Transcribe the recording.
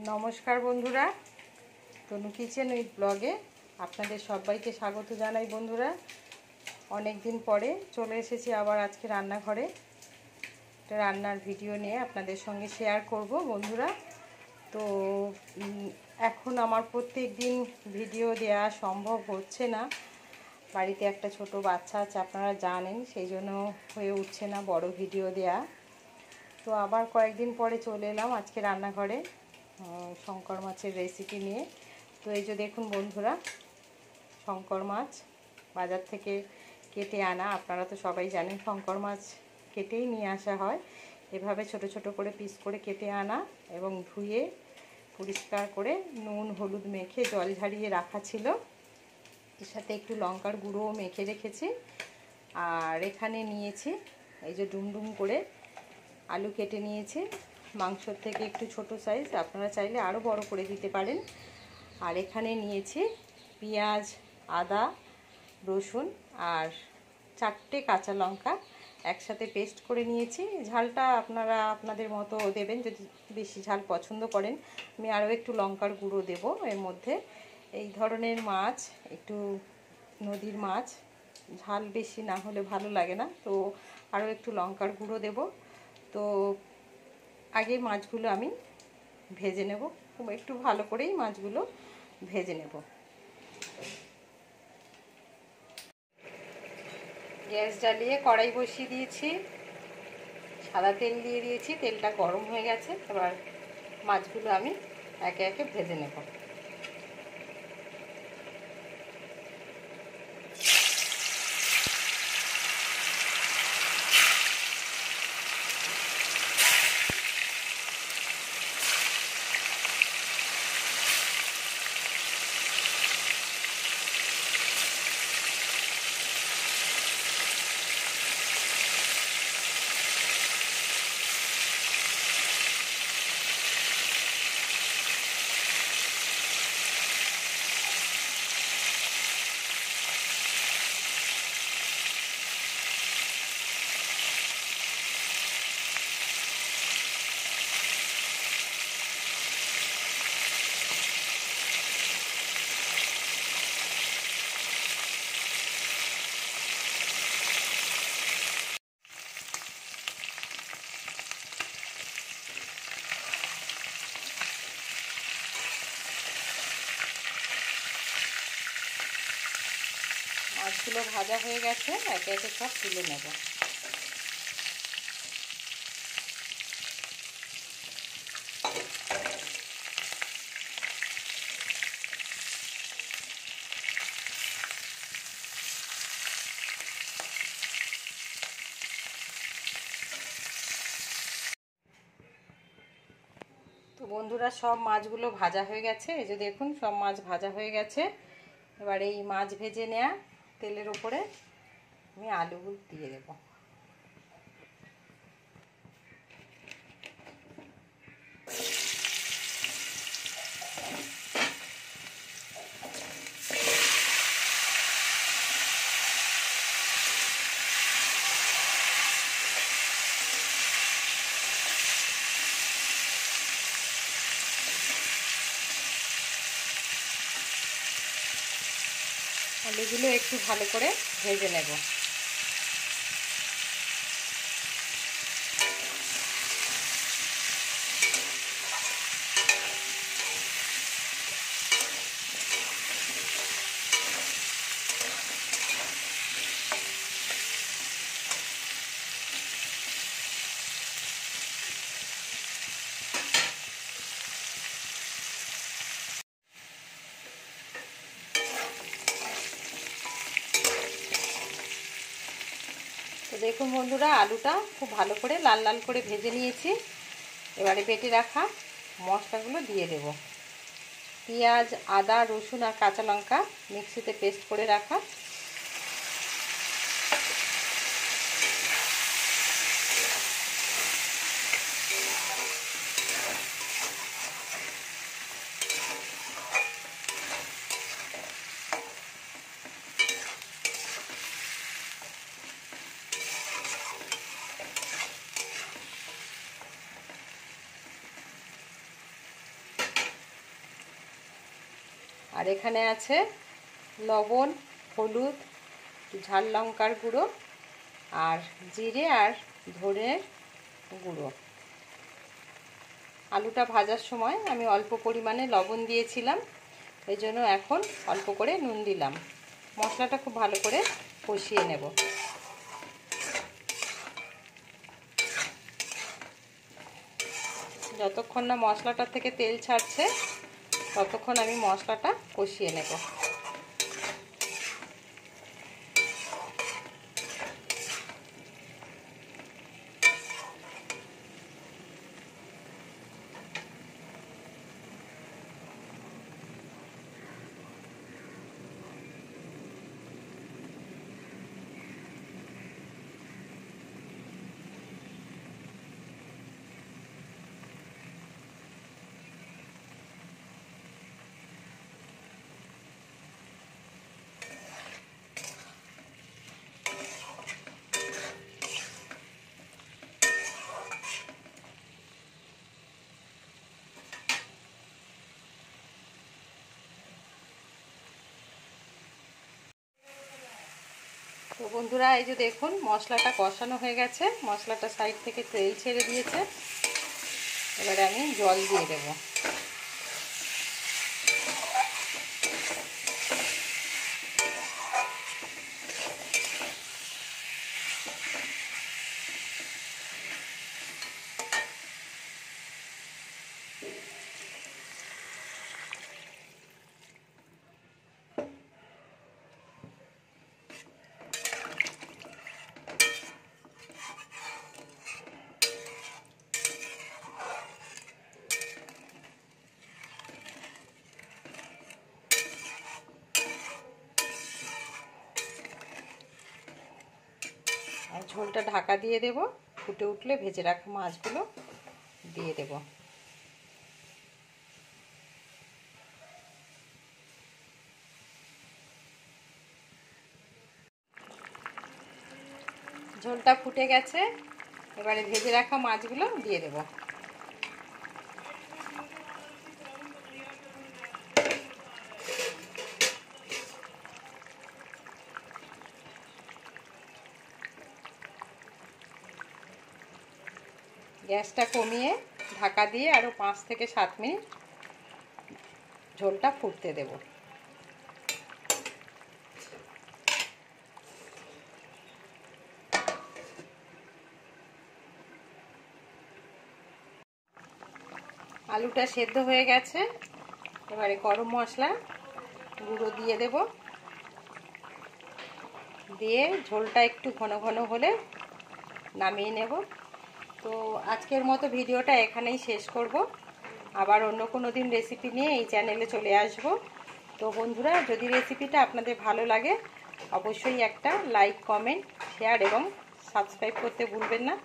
নমস্কার বন্ধুরা, তনু kitchen with ব্লগে আপনাদের সবাইকে স্বাগত জানাই। বন্ধুরা, অনেক দিন পরে চলে এসেছি আবার আজকে রান্নাঘরে। রান্নার ভিডিও নিয়ে আপনাদের সঙ্গে শেয়ার করব। বন্ধুরা, তো এখন আমার প্রত্যেক দিন ভিডিও দেওয়া সম্ভব হচ্ছে না। বাড়িতে একটা ছোট বাচ্চা আছে, আপনারা জানেন, সেই জন্য হয়ে উঠছে না বড় ভিডিও দেওয়া। তো আবার কয়েকদিন পরে চলে এলাম আজকে রান্নাঘরে শঙ্কর মাছের রেসিপি নিয়ে। তো এই যে দেখুন বন্ধুরা, শঙ্কর মাছ বাজার থেকে কেটে আনা। আপনারা তো সবাই জানেন শঙ্কর মাছ কেটেই নিয়ে আসা হয়। এভাবে ছোট ছোট করে পিস করে কেটে আনা এবং ধুয়ে পরিষ্কার করে নুন হলুদ মেখে জল ঝারিয়ে রাখা ছিল। এর সাথে একটু লঙ্কার গুঁড়োও মেখে রেখেছি। আর এখানে নিয়েছি এই যে ডুমডুম করে আলু কেটে নিয়েছি, মাংসর থেকে একটু ছোট সাইজ, আপনারা চাইলে আরও বড় করে দিতে পারেন। আর এখানে নিয়েছি পেঁয়াজ, আদা, রসুন আর 4টে কাঁচা লঙ্কা একসাথে পেস্ট করে নিয়েছি। ঝালটা আপনারা আপনাদের মতো দেবেন, যদি বেশি ঝাল পছন্দ করেন। আমি আরও একটু লঙ্কার গুঁড়ো দেব এর মধ্যে। এই ধরনের মাছ, একটু নদীর মাছ, ঝাল বেশি না হলে ভালো লাগে না, তো আরও একটু লঙ্কার গুঁড়ো দেব। তো আগে মাছগুলো আমি ভেজে নেব, একটু ভালো করেই মাছগুলো ভেজে নেব। গ্যাস জ্বালিয়ে কড়াই বসিয়ে দিয়েছি, সাদা তেল দিয়ে দিয়েছি, তেলটা গরম হয়ে গেছে। এবার মাছগুলো আমি একে একে ভেজে নেব। মাছগুলো ভাজা হয়ে গেছে, একে একে সব তুলে নেব। তো বন্ধুরা, সব মাছগুলো ভাজা হয়ে গেছে। এই যে দেখুন, সব মাছ ভাজা হয়ে গেছে। এবার এই মাছ ভেজে নেওয়া তেলের ওপরে আমি আলুগুলো দিয়ে দেবো। আলুগুলো একটু ভালো করে ভেজে নেব। তো দেখুন বন্ধুরা, আলুটা খুব ভালো করে লাল লাল করে ভেজে নিয়েছি। এবারে বেটে রাখা মশলাগুলো দিয়ে দেব। পেঁয়াজ, আদা, রসুন আর কাঁচা লঙ্কা মিক্সিতে পেস্ট করে রাখা। আর এখানে আছে লবণ, হলুদ, ঝাল লঙ্কার গুঁড়ো আর জিরে আর ধনের গুঁড়ো। আলুটা ভাজার সময় আমি অল্প পরিমাণে লবণ দিয়েছিলাম, এই জন্য এখন অল্প করে নুন দিলাম। মশলাটা খুব ভালো করে কষিয়ে নেব। যতক্ষণ না মশলাটা থেকে তেল ছাড়ছে ততক্ষণ আমি মশলাটা কষিয়ে নেব। তো বন্ধুরা, এই যে দেখুন মশলাটা কষানো হয়ে গেছে, মশলাটা সাইড থেকে তেল ছেড়ে দিয়েছে। এবারে আমি জল দিয়ে দেব। আর ঝোলটা ঢাকা দিয়ে দেব। ফুটে উঠলে ভেজে রাখা মাছগুলো দিয়ে দেব। ঝোলটা ফুটে গেছে, এবারে ভেজে রাখা মাছগুলো দিয়ে দেব। গ্যাসটা কমিয়ে ঢাকা দিয়ে আরও 5 থেকে 7 মিনিট ঝোলটা ফুটতে দেব। আলুটা সেদ্ধ হয়ে গেছে, এবারে গরম মশলা গুঁড়ো দিয়ে দেব। দিয়ে ঝোলটা একটু ঘন ঘন হলে নামিয়ে নেব। তো আজকের মতো ভিডিওটা এখানেই শেষ করব। আবার অন্য কোনো দিন রেসিপি নিয়ে এই চ্যানেলে চলে আসব। তো বন্ধুরা, যদি রেসিপিটা আপনাদের ভালো লাগে অবশ্যই একটা লাইক, কমেন্ট, শেয়ার এবং সাবস্ক্রাইব করতে ভুলবেন না।